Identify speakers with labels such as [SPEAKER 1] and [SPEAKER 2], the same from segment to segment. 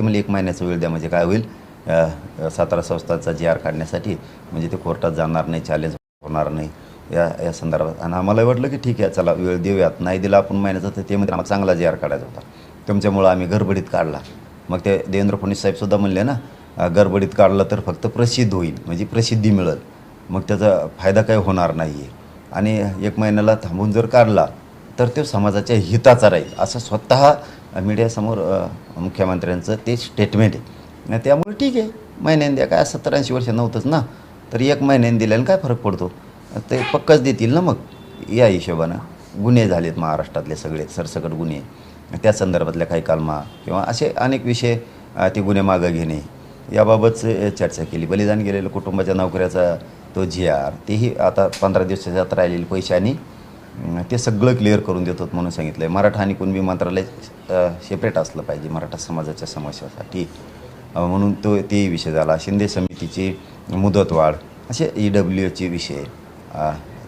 [SPEAKER 1] मला 1 महिन्याचा वेळ द्या, म्हणजे काय होईल, 17 संस्थांचा जी आर काढण्यासाठी, म्हणजे ते कोर्टात जाणार नाही, चॅलेंज होणार नाही या संदर्भात. आणि आम्हाला वाटलं की ठीक आहे, चला वेळ देऊयात. नाही दिला आपण महिन्याचा तर ते म्हणजे आम्हाला चांगला जी आर काढायचा होता, तुमच्यामुळं आम्ही गडबडीत काढला. मग ते देवेंद्र फडणवीस साहेबसुद्धा म्हणले ना, गडबडीत काढलं तर फक्त प्रसिद्ध होईल, म्हणजे प्रसिद्धी मिळेल, मग त्याचा फायदा काही होणार नाही आहे. आणि 1 महिन्याला थांबून जर काढला तर तो समाजाच्या हिताचा राहील, असं स्वतः मीडियासमोर मुख्यमंत्र्यांचं ते स्टेटमेंट आहे. त्यामुळे ठीक आहे, महिन्याने द्या, काय 70-80 वर्ष नव्हतंच ना, तर 1 महिन्याने दिल्याने काय फरक पडतो, ते पक्कच देतील ना. मग या हिशोबानं गुन्हे झालेत महाराष्ट्रातले सगळे सरसकट गुन्हे, त्या संदर्भातल्या काही कलमा किंवा असे अनेक विषय, ते गुन्हे मागं घेणे याबाबत चर्चा केली. बलिदान गेलेल्या कुटुंबाच्या नोकऱ्याचा तो GR, तेही आता 15 दिवसाच्यात राहिलेले पैसे आणि ते सगळं क्लिअर करून देतात म्हणून सांगितलं आहे. मराठा आणि कुणबी मंत्रालय सेपरेट असलं पाहिजे मराठा समाजाच्या समस्यासाठी, म्हणून तेही विषय झाला. शिंदे समितीची मुदतवाढ, असे EWचे विषय,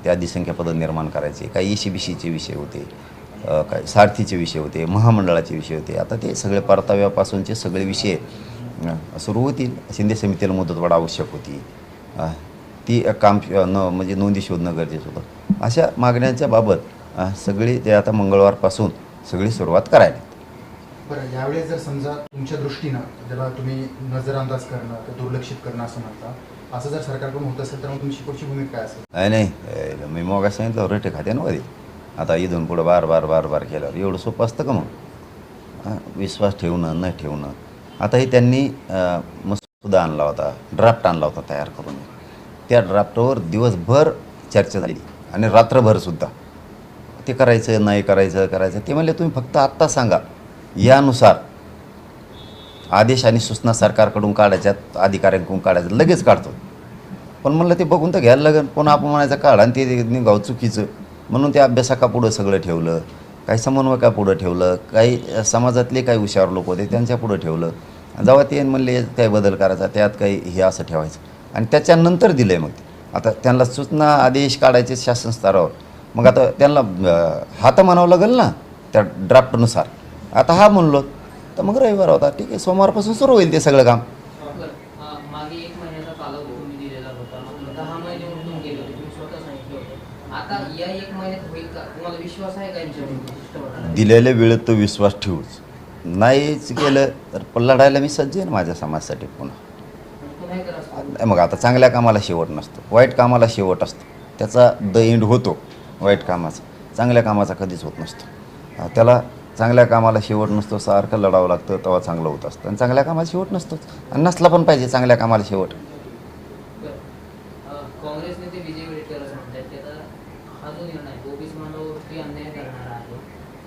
[SPEAKER 1] त्या अधिसंख्या पदं निर्माण करायचे, काही ECBCचे विषय होते, काही सारथीचे विषय होते, महामंडळाचे विषय होते. आता ते सगळे परताव्यापासूनचे सगळे विषय सुरू होतील. शिंदे समितीला मुदतवाढ आवश्यक होती, ती काम म्हणजे नोंदी शोधणं गरजेचं होतं. अशा मागण्यांच्या बाबत सगळी ते आता मंगळवारपासून सगळी सुरुवात करायला.
[SPEAKER 2] बरं, यावेळेस जर समजा तुमच्या दृष्टीनं ज्याला तुम्ही नजरअंदाज करणं किंवा दुर्लक्षित करणं असं म्हणता, असं जर सरकारकडून होत असेल तर मग तुमची पुढची भूमिका काय असेल?
[SPEAKER 1] नाही, मी मग सांगितलं रेटे खाते ना मध्ये, आता इथून पुढं बार केल्यावर एवढं सोपं असतं का? मग विश्वास ठेवणं न ठेवणं. आता हे त्यांनी मसुदा आणला होता, ड्राफ्ट आणला होता तयार करून, त्या ड्राफ्टवर दिवसभर चर्चा झाली आणि रात्रभरसुद्धा ते करायचं नाही करायचं. ते म्हणले तुम्ही फक्त आत्ता सांगा, यानुसार आदेश आणि सूचना सरकारकडून काढायच्यात, अधिकाऱ्यांकडून काढायचं, लगेच काढतो. पण म्हणलं ते बघून तर घ्यायला लागेल, पुन्हा आपण म्हणायचं काढा आणि ते निघाव चुकीचं, म्हणून ते अभ्यासकापुढं सगळं ठेवलं, काही समन्वयकापुढं ठेवलं, काही समाजातले काही हुशार लोक होते त्यांच्यापुढं ठेवलं. जेव्हा ते म्हणले काय बदल करायचा, त्यात काही हे असं ठेवायचं, आणि त्याच्यानंतर दिलं आहे. मग आता त्यांना सूचना आदेश काढायचे शासन स्तरावर, मग आता त्यांना हा तर म्हणावं लागेल ना त्या ड्राफ्टनुसार. आता हा म्हणलो तर मग रविवार होता, ठीक आहे, सोमवारपासून सुरू होईल ते सगळं काम.
[SPEAKER 3] मागे 1 महिन्याचा कालावधी तुम्ही दिलेला होता, 10 महिने उलटून गेले होते, तुम्ही स्वतः सांगितलं होतं. आता या 1 महिन्यात होईल का? तुम्हाला विश्वास आहे का यांच्यावर?
[SPEAKER 1] दिलेल्या वेळेत तो विश्वास ठेवूच, नाहीच केलं तर लढायला मी सज्ज आहे ना माझ्या समाजासाठी पुन्हा. मग आता चांगल्या कामाला शेवट नसतो, वाईट कामाला शेवट असतो, त्याचा द एंड होतो वाईट कामाचा, चांगल्या कामाचा कधीच होत नसतो. त्याला चांगल्या कामाला शेवट नसतो, सारखं लढावं लागतं तेव्हा चांगलं होत असतं, आणि चांगल्या कामाला शेवट नसतोच, आणि नसला पण पाहिजे चांगल्या कामाला शेवट.
[SPEAKER 3] काँग्रेस नेते विजय वडेट्टीवार म्हणतात की आता हा जो निर्णय ओबीसी मानवावरती अन्याय करणारा आहे,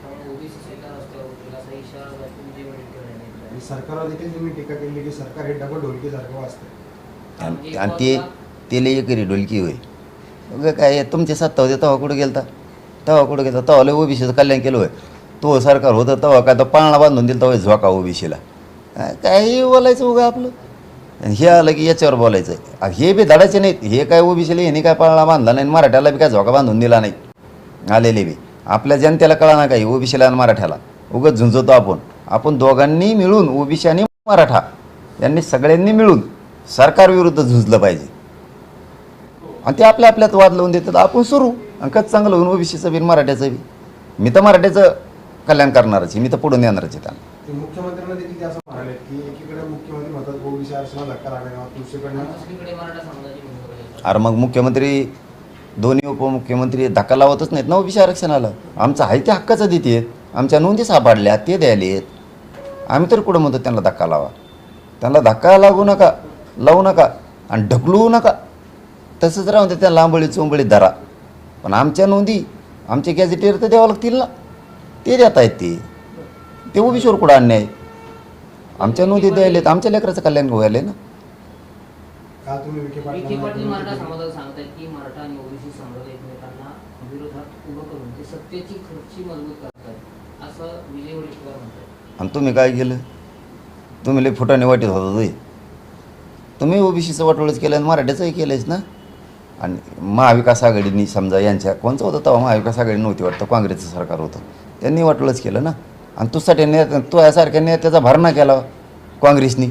[SPEAKER 3] त्यामुळे ओबीसी सरकार रस्त्यावर उतरेल असा इशारा विजय वडेट्टीवार यांनी दिला.
[SPEAKER 2] सरकारवर देखील तुम्ही टीका केली की सरकार हे डबल ढोलकीसारखं वाजतं,
[SPEAKER 1] आणि ते लई करी डोलकी होय काय, तुमच्या सत्ता होते तेव्हा कुठं गेलता, तेव्हा लय ओबीसीचं कल्याण केलं होय. तो सरकार होतं तेव्हा काय तर पाळणा बांधून दिलं तेव्हा झोका ओबीसीला, काही बोलायचं उगा आपलं. हे आलं की याच्यावर बोलायचं, हे बी धडाचे नाहीत, हे काय ओबीसीला ह्याने काय पाळणा बांधला नाही, मराठ्याला बी काय झोका बांधून दिला नाही. आलेले बी आपल्या जनतेला कळा ना काही, ओबीसीला आणि मराठ्याला उगाच झुंजतो आपण दोघांनी मिळून, ओबीसी आणि मराठा यांनी सगळ्यांनी मिळून सरकारविरुद्ध झुंजलं पाहिजे, आणि ते आपल्यात वाद लावून देतात. आपण सुरू आणि कच चांगलं होऊन ओबीसीचं बी मराठ्याचं बी, मी तर मराठ्याचं कल्याण करणारच आहे, मी तर पुढे नेणारच आहे त्यांना.
[SPEAKER 2] मुख्यमंत्र्यांना देखील ते असं म्हणाले की एकीकडे मुख्यमंत्री म्हणतात ओबीसी आरक्षणाला धक्का लागला,
[SPEAKER 3] दुसरीकडे मराठा समाजाची भूमिका आहे.
[SPEAKER 1] अरे मग मुख्यमंत्री, दोन्ही उपमुख्यमंत्री धक्का लावतच नाहीत ना ओबीसी आरक्षणाला. आमचं आहे ते हक्काचं देतात, आमच्या नोंदी सापडल्या ते द्यायलेत, आम्ही तर कुठं म्हणतो त्यांना धक्का लावा. त्यांना धक्का लावू नका आणि ढकलू नका, तसंच राहून ते त्या लांबळी चोंबळीत धरा. पण आमच्या नोंदी, आमचे गॅझेटेर तर द्यावं लागतील ना, ते देत आहेत ते ओबीसीवर कुठं अन्याय, आमच्या नोंदी द्यायलेत, आमच्या लेकराचं कल्याण व्हायला ना.
[SPEAKER 3] विखे पाटील मराठा समाजाला सांगतात की मराठा आणि ओबीसी समाज एकमेकांना विरोधात उभं करून ते सत्तेची खुर्ची मजबूत करतात असं विजय वडेट्टीवार म्हणतात.
[SPEAKER 1] आणि तुम्ही काय केलं? तुम्ही लई फुटाने वाटीत होता, तुम्ही ओबीसीचं वाटोळच केलं आणि मराठ्याचंही केलंच ना. आणि महाविकास आघाडीनी समजा यांच्या कोणचं होतं तेव्हा, महाविकास आघाडी नव्हती वाटतं, काँग्रेसचं सरकार होतं, त्यांनी वाटोळच केलं ना. आणि तुझ्यासाठी तो यासारख्या नेत्याचा भरणा केला, काँग्रेसनी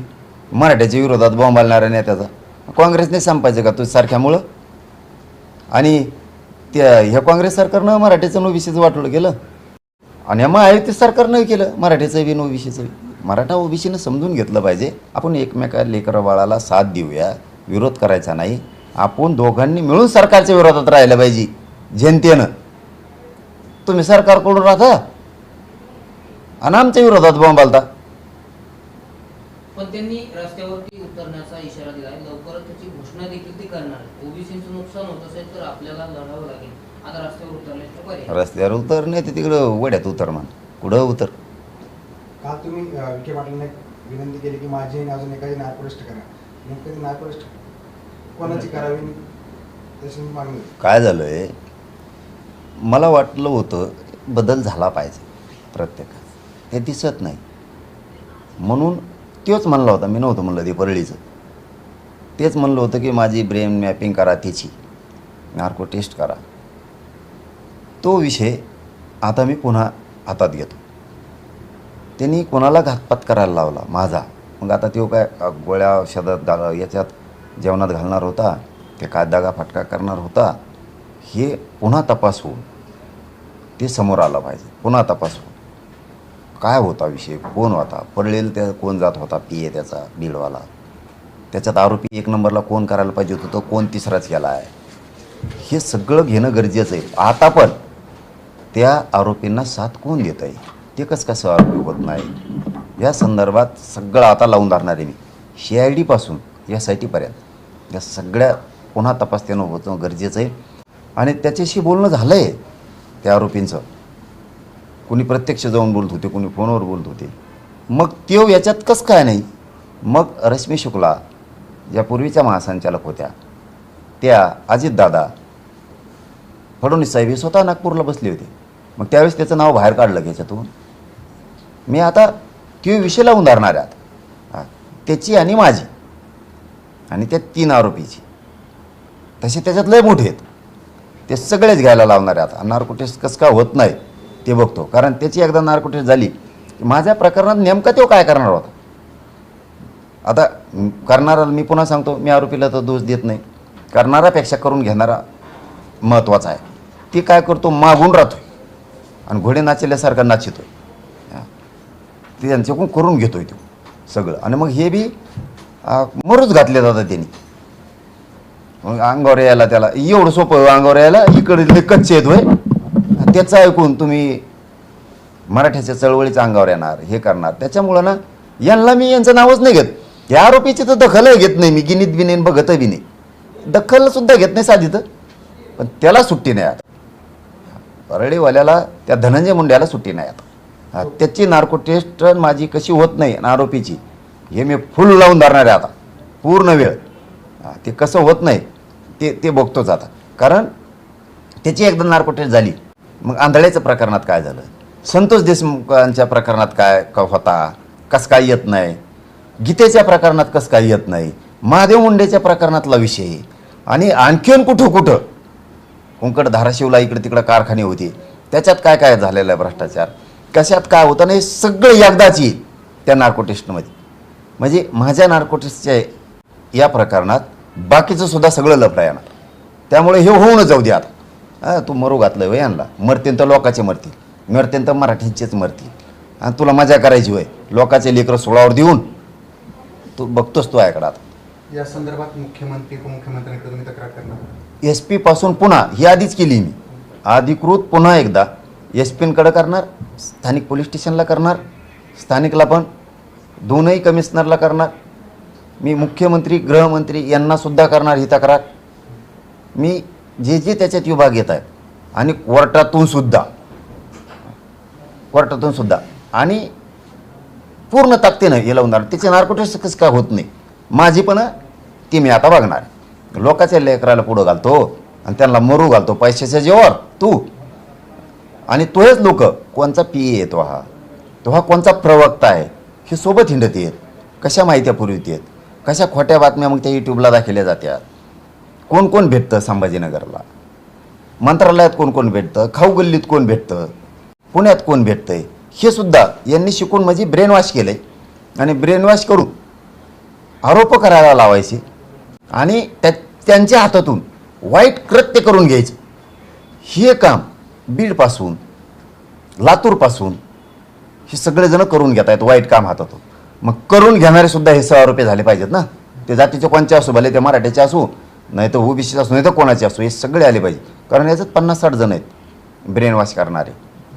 [SPEAKER 1] मराठ्याच्या विरोधात बॉम्ब घालणाऱ्या नेत्याचा. काँग्रेसने संपायचं का तुझ्यासारख्यामुळं? आणि त्या ह्या काँग्रेस सरकारनं मराठीचं ओबीसीचं वाटोळं केलं आणि ह्या महायुती सरकारनं केलं मराठीचं बी ओबीसीचं. मराठा ओबीसीनं समजून घेतलं पाहिजे, आपण एकमेका लेकरं बाळाला साथ देऊया, विरोध करायचा नाही. आपण दोघांनी मिळून सरकारच्या विरोधात राहिलं पाहिजे जनतेनं. तुम्ही सरकारकडून राहता आणि आमच्या विरोधात बॉम्ब घालता.
[SPEAKER 3] पण त्यांनी रस्त्यावरती उतरण्याचा इशारा दिला आहे. लवकरच त्याची घोषणा देखील ते करणार आहे. ओबीसीचं नुकसान होत असेल तर आपल्याला लढावं लागेल. आता रस्त्यावर उतरल्याचं पर्याय.
[SPEAKER 1] रस्त्यावर उतर नाही तर तिकडं वड्यात उतर म्हण. कुठं उतर?
[SPEAKER 4] काल तुम्ही विखे पाटलांना विनंती केली की माझी आणि अजून एखादी नायपरिष्ट करा. नेमकं नायपरिष्ट कोणाची करावी तशी मागणी होती.
[SPEAKER 1] काय झालं आहे, मला वाटलं होतं बदल झाला पाहिजे प्रत्येकात, ते दिसत नाही. म्हणून तोच म्हणला होता, मी नव्हतं म्हणलं ते परळीचं. तेच म्हणलं होतं की माझी ब्रेन मॅपिंग करा, त्याची नार्को टेस्ट करा. तो विषय आता मी पुन्हा हातात घेतो. त्यांनी कोणाला घातपात करायला लावला माझा. मग आता तो काय गोळ्या औषधात याच्यात जेवणात घालणार होता, ते काय दगा फटका करणार होता, हे पुन्हा तपास होऊन ते समोर आलं पाहिजे. पुन्हा तपास होऊन काय होता विषय, कोण होता, पडलेल त्या कोण जात होता, पी ए त्याचा बीडवाला, त्याच्यात आरोपी एक नंबरला कोण करायला पाहिजे होतं, तो कोण तिसराच केला आहे, हे सगळं घेणं गरजेचं आहे. आता पण त्या आरोपींना साथ कोण देत आहे, ते कसं आरोपी होत नाही, या संदर्भात सगळं आता लावून धरणार आहे मी. CID पासून SIT पर्यंत या सगळ्या पुन्हा तपास त्यानं होतं गरजेचं आहे. आणि त्याच्याशी बोलणं झालं आहे त्या आरोपींचं. कोणी प्रत्यक्ष जाऊन बोलत होते, कोणी फोनवर बोलत होते. मग त्यो याच्यात कसं काय नाही. मग रश्मी शुक्ला ज्या पूर्वीच्या महासंचालक होत्या, त्या अजितदादा फडणवीस साहेब हे स्वतः नागपूरला बसले होते. मग त्यावेळेस त्याचं नाव बाहेर काढलं याच्यातून. मी आता तो विषय लावून धरणार आहे आता, त्याची आणि माझी आणि त्या 3 आरोपीची. तसे त्याच्यात लय मोठे आहेत, ते सगळेच घ्यायला लावणार आहे आता. नार्को टेस्ट कसं काय होत नाही ते बघतो, कारण त्याची एकदा नार्को टेस्ट झाली की माझ्या प्रकरणात नेमका तो काय करणार होता. आता करणारा, मी पुन्हा सांगतो, मी आरोपीला तर दोष देत नाही, करणारापेक्षा करून घेणारा महत्त्वाचा आहे. ती काय करतो, मागून राहतोय आणि घोडे नाचल्यासारखा नाचितोय. ते त्यांच्याकडून करून घेतोय तो सगळं. आणि मग हे बी मरूच घातले जातात त्यांनी. मग अंगावर यायला त्याला एवढं सोपं, अंगावर यायला इकडे कच्चे येतोय. त्याचं ऐकून तुम्ही मराठ्याच्या चळवळीच्या अंगावर येणार, हे करणार. त्याच्यामुळं ना यांना मी यांचं नावच नाही घेत. या आरोपीची तर दखलही घेत नाही मी, गिनीत बी नाही बघतही बी नाही, दखलसुद्धा घेत नाही साधी. तर पण त्याला सुट्टी नाही आता, परळीवाल्याला त्या धनंजय मुंड्याला सुट्टी नाही आता. त्याची नार्को टेस्ट माझी कशी होत नाही आणि आरोपीची, हे मी फुल लावून धरणार आहे आता पूर्ण वेळ. ते कसं होत नाही ते बघतोच आता. कारण त्याची एकदा नार्को टेस्ट झाली. मग आंधळ्याच्या प्रकरणात काय झालं, संतोष देशमुखांच्या प्रकरणात काय होता, कसं काय येत नाही, गीतेच्या प्रकरणात कसं काय येत नाही, महादेव मुंडेच्या प्रकरणातला विषय, आणि आणखीन कुठं कुठं कुंकड धाराशिवला इकडे तिकडं कारखाने होते, त्याच्यात काय काय झालेलं आहे भ्रष्टाचार, कशात काय होतं नाही, सगळं एकदाची त्या नार्को टेस्टमध्ये. म्हणजे माझ्या नार्को टेस्टच्या या प्रकरणात बाकीचं सुद्धा सगळं लफडं येणार. त्यामुळे हे होऊनच जाऊ दे आता. तू मरू घातलं वय यांना, मरतील तर लोकाचे मरतील, मरतील तर मराठीचेच मरतील. आणि तुला मजा करायची होय, लोकाचे लेकरं सोळावर देऊन तू बघतोस तो ऐकडा. आता
[SPEAKER 2] या संदर्भात मुख्यमंत्री उपमुख्यमंत्र्यांकडे तुम्ही तक्रार करणार?
[SPEAKER 1] SP पासून पुन्हा ही आधीच केली मी, अधिकृत पुन्हा एकदा SP-कडे करणार, स्थानिक पोलीस स्टेशनला करणार, स्थानिकला पण, दोनही कमिशनरला करणार. मी मुख्यमंत्री गृहमंत्री यांनासुद्धा करणार ही तक्रार. मी जे जे त्याच्यात विभाग येत आहेत आणि कोर्टातून सुद्धा आणि पूर्ण ताकदीनं हे लावून जाणार. त्याचे नार्को टेस्ट कसं काय होत नाही माझी पण, ती मी आता बघणार. लोकांच्या लेकराला पुढं घालतो आणि त्यांना मरू घालतो पैशाच्या जेव्हा तू. आणि तोच लोक कोणचा PA येतो, तो हा कोणचा प्रवक्ता आहे, हे सोबत हिंडत येत, कशा माहित्या पुरवित येत, कशा खोट्या बातम्या मग त्या यूट्यूबला दाखवल्या जात्यात. कोण कोण भेटतं संभाजीनगरला, मंत्रालयात कोण कोण भेटतं, खाऊ गल्लीत कोण भेटतं, पुण्यात कोण भेटतंय, हे सुद्धा यांनी शिकून म्हणजे ब्रेन वॉश केलं आहे. आणि ब्रेनवॉश करून आरोप करायला लावायचे आणि त्यांच्या हातातून वाईट कृत्य करून घ्यायचं. हे काम बीडपासून लातूरपासून हे सगळेजण करून घेत आहेत वाईट काम हातातून. मग करून घेणारे सुद्धा हे सहआरोपी झाले पाहिजेत ना. ते जातीचे कोणचे असो, भले ते मराठ्याचे असो, नाही तर ओबीसीचे असो, नाही तर कोणाचे असो, हे सगळे आले पाहिजे. कारण याच्यात 50-60 जण आहेत ब्रेन वॉश करणारे.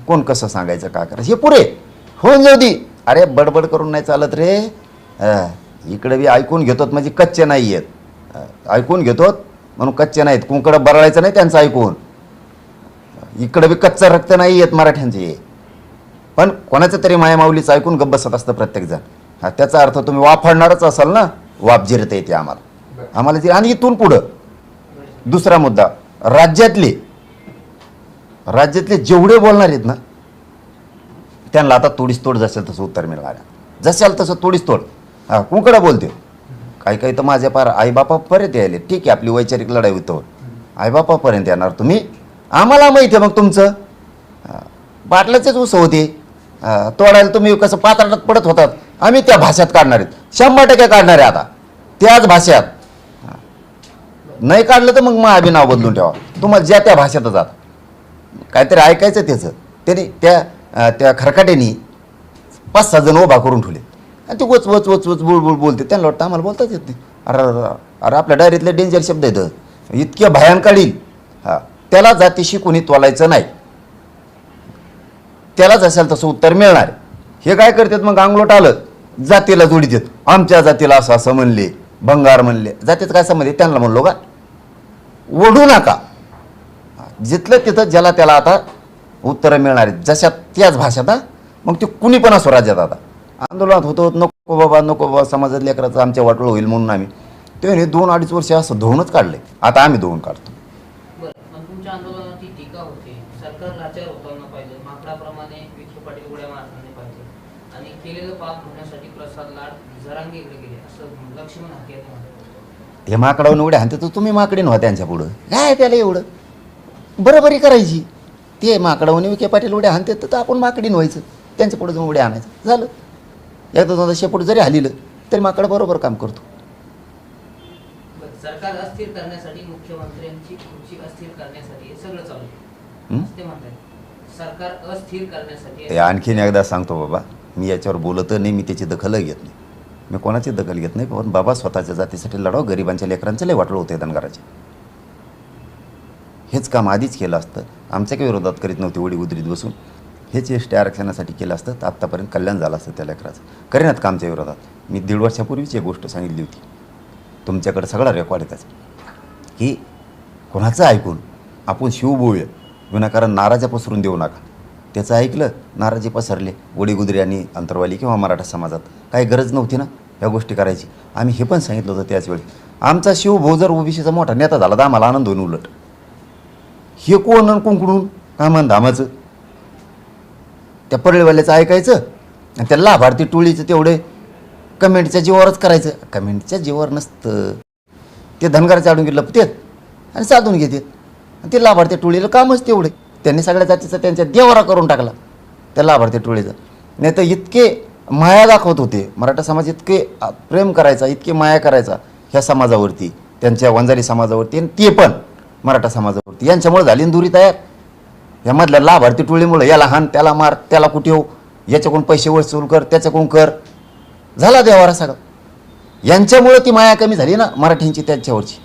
[SPEAKER 1] कोण कसं सांगायचं, काय करायचं हे पुरे होऊन जाऊ दे. अरे बडबड करून नाही चालत रे. इकडे बी ऐकून घेतोत म्हणजे कच्चे नाही आहेत. ऐकून घेतोत म्हणून कच्चे नाहीत. कुंकडं बरळायचं नाही त्यांचं ऐकून. इकडे बी कच्चं रक्त नाही आहेत मराठ्यांचे. पण कोणाचं तरी मायामाऊलीचं ऐकून गप्प बसत असतं प्रत्येकजण. त्याचा अर्थ तुम्ही वापरणारच असाल ना. वाप जिरता येते आम्हाला जे. आणि इथून पुढं दुसरा मुद्दा, राज्यातले जेवढे बोलणार आहेत ना त्यांना आता तोडीस तोड जसेल तसं उत्तर मिळणार आहे. जसेल तसं तोडीस तोड. कुंकडं बोलते काही तर माझ्या पार आईबापापर्यंत यायले. ठीक आहे, आपली वैचारिक लढाई होतो. आईबापापर्यंत येणार तुम्ही. आम्हाला माहिती आहे मग तुमचं बाटल्याचेच उसं होते. तोडायला तुम्ही कसं पात्रात पडत होतात. आम्ही त्या भाषेत काढणार आहेत, 100% काढणार आहे. आता त्याच भाषेत नाही काढलं तर मग आम्ही नाव बदलून ठेवा. तुम्हाला ज्या त्या भाषेतच जात काहीतरी ऐकायचं त्याचं. त्याने त्या खरकाट्यानी 5-6 जण उभा करून ठेवले आणि ते वच वच वच वच बुळबुळ बोलते. त्यांना वाटतं आम्हाला बोलताच येत नाही. अरे आपल्या डायरीतले डेंजर शब्द आहेत, इतके भयान काढील. त्याला जातीशी कोणी तोलायचं नाही. त्यालाच असेल तसं उत्तर मिळणार. हे काय करतात मग, अंगलोट आलं जातीला जोडी देत. आमच्या जातीला असं असं म्हणले, भंगार म्हणले. जातीचं काय संबंध आहे? त्यांना म्हणलो का ओढू नका. जिथलं तिथं ज्याला त्याला आता उत्तरं मिळणार आहेत जशा त्याच भाषेत. मग ते कुणी पण असो राज्यात. आता आंदोलनात होतो, नको बाबा समाजात लेकराचं आमच्या वाटोळ होईल म्हणून आम्ही ते 2-2.5 वर्ष असं धुवूनच काढले. आता आम्ही धुवून काढतो.
[SPEAKER 3] बरं, पण तुमच्या आंदोलनाची टीका होते, सरकार लाचार होताना पाहिजे, माकडाप्रमाणे विखे पाटील उड्या मारताना पाहिजे आणि केलेलं पाप होण्यासाठी प्रसाद लाड जरांगे इकडे गेले असं लक्ष्मण हाके म्हणतात.
[SPEAKER 1] हे माकडावरून उड्या हाणते तर तुम्ही माकडे नव्हा त्यांच्या पुढं. काय त्याला एवढं बरोबरी करायची. ते माकडावरून विखे पाटील उड्या हाणते तर आपण माकडी व्हायचं, त्यांच्या पुढे जाऊन उड्या आणायचं. झालं. एकदा शेपूट जरी हलिलं तरी माकड बरोबर काम करतो.
[SPEAKER 3] सरकार अस्थिर करण्यासाठी, मुख्यमंत्र्यांची खुर्ची अस्थिर करण्यासाठी हे सगळं चालू आहे ते म्हणतात. सरकार अस्थिर करण्यासाठी.
[SPEAKER 1] ते आणखीन एकदा सांगतो बाबा, मी याच्यावर बोलत नाही, मी त्याची दखलही घेत नाही. मी कोणाची दखल घेत नाही. पण बाबा स्वतःच्या जातीसाठी लढाव, गरिबांच्या लेकरांचं लय वाटलं होते धनगराचे. हेच काम आधीच केलं असतं. आमच्या काही विरोधात करीत नव्हती उडी उदरीत बसून. हेच एसटी आरक्षणासाठी केलं असतं तर आत्तापर्यंत कल्याण झालं असतं त्या लेकराचं. करेनात का आमच्या विरोधात. मी 1.5 वर्षापूर्वीच एक गोष्ट सांगितली होती. तुमच्याकडे सगळा रेकॉर्ड आहे त्याचा, की कोणाचं ऐकून आपण शिव बोळूया, विनाकारण नाराजा पसरून देऊ नका. त्याचं ऐकलं, नाराजी पसरले वडीगुद्री आणि अंतरवाली किंवा मराठा समाजात. काही गरज नव्हती ना ह्या गोष्टी करायची. आम्ही हे पण सांगितलं होतं त्याच वेळी. आमचा शिवभाऊ जर ओबीसीचा मोठा नेता झाला तर आम्हाला आनंद होईल. उलट हे कोण कुंकडून कामान धामाचं त्या परळीवाल्याचं ऐकायचं आणि त्या लाभार्थी टोळीचं तेवढे कमेंटच्या जीवावरच करायचं. कमेंटच्या जीवावर नसतं. ते धनगराच्या आडून गेलं लपतेत आणि साधून घेतात. आणि ते लाभार्थी टोळीला कामच तेवढे. त्यांनी सगळ्या जातीचा त्यांच्या देवारा करून टाकला त्या लाभार्थी टोळीचा. नाही तर इतके माया दाखवत होते. मराठा समाज इतके प्रेम करायचा, इतके माया करायचा ह्या समाजावरती, त्यांच्या वंजारी समाजावरती आणि ते पण मराठा समाजावरती. यांच्यामुळे झाली दुरी तयार. यामधल्या लाभार्थी टोळीमुळे याला हाण, त्याला मार, त्याला कुठे हो, याच्याकडून पैसे वसूल कर, त्याच्याकडून कर, झाला देवारा सगळा. यांच्यामुळे ती माया कमी झाली ना मराठ्यांची त्यांच्यावरची.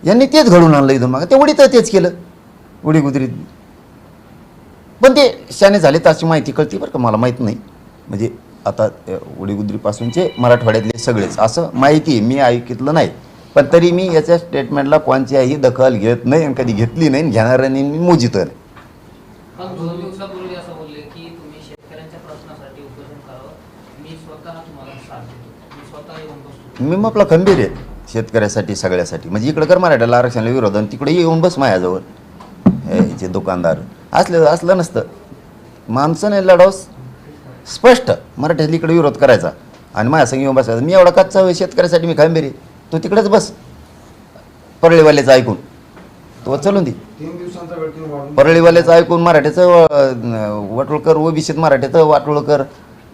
[SPEAKER 1] यांनी तेच घडून आणलं इथून मागं. ते उडी तर तेच केलं उडी गुजरीत. पण ते शाने झाले त्याची माहिती कळती बरं का. मला माहीत नाही म्हणजे आता उडीगुद्रीपासूनचे मराठवाड्यातले सगळेच असं माहिती आहे. मी ऐकलं नाही पण तरी मी याच्या स्टेटमेंटला कोणत्याही दखल घेत नाही आणि कधी घेतली नाही आणि घेणार नाही. मी मोजित नाही.
[SPEAKER 3] पण 2 दिवसापूर्वी असं बोलले की तुम्ही शेतकऱ्यांच्या प्रश्नासाठी उपोषण करावं, मी स्वतः तुम्हाला साथ देतो, मी स्वतः येऊन बसतो.
[SPEAKER 1] मी आपला खंबीर आहे शेतकऱ्यासाठी सगळ्यासाठी. म्हणजे इकडं कर मराठ्याला आरक्षणाला विरोध आणि तिकडे येऊन बस माझ्याजवळ. जे दुकानदार असलं नसतं. माणसाने लढाव स्पष्ट मराठ्याला इकडे विरोध करायचा आणि माझ्या संग येऊन बसायचा. मी एवढा कच्चा शेतकऱ्यासाठी मी खंबीर आहे. तो तिकडेच बस परळीवाल्याचं ऐकून तो चलून दे.
[SPEAKER 4] 3 दिवसांचा वेळ
[SPEAKER 1] परळीवाल्याचं ऐकून मराठ्याचं वाटोळ कर, ओबीसीत मराठ्याचं वाटोळ कर,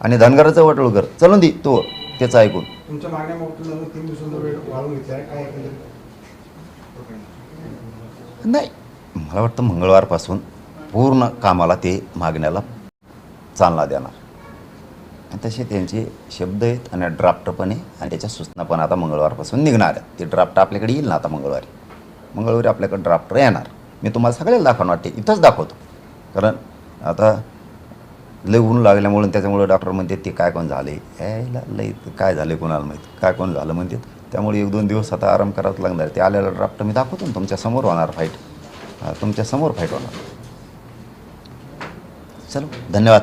[SPEAKER 1] आणि धनगराचं वाटोळ कर चलून दे तो त्याचं ऐकून.
[SPEAKER 4] तुमच्या मागण्या मोठ्या 3 दिवसांचा वेळ वाढवून घेतला काय एकंदरीत?
[SPEAKER 1] नाही, मला वाटतं मंगळवारपासून पूर्ण कामाला ते मागण्याला चालना देणार. आणि तसे त्यांचे शब्द आहेत आणि ड्राफ्ट पण आहे आणि त्याच्या सूचना पण आता मंगळवारपासून निघणार आहेत. ते ड्राफ्ट आपल्याकडे येईल ना आता मंगळवारी आपल्याकडे ड्राफ्ट येणार. मी तुम्हाला सगळ्याला दाखवणार वाटते, इथंच दाखवतो. कारण आता लय ऊन लागल्यामुळे त्याच्यामुळे डॉक्टर म्हणते ते काय कोण झाले यायला लय काय झाले कोणाला माहीत काय कोण झालं म्हणते. त्यामुळे 1-2 दिवस आता आराम करावंच लागणार. ते आलेला ड्राफ्ट मी दाखवतो ना, तुमच्यासमोर होणार फाईट, तुमच्यासमोर फाईट होणार. चलो धन्यवाद.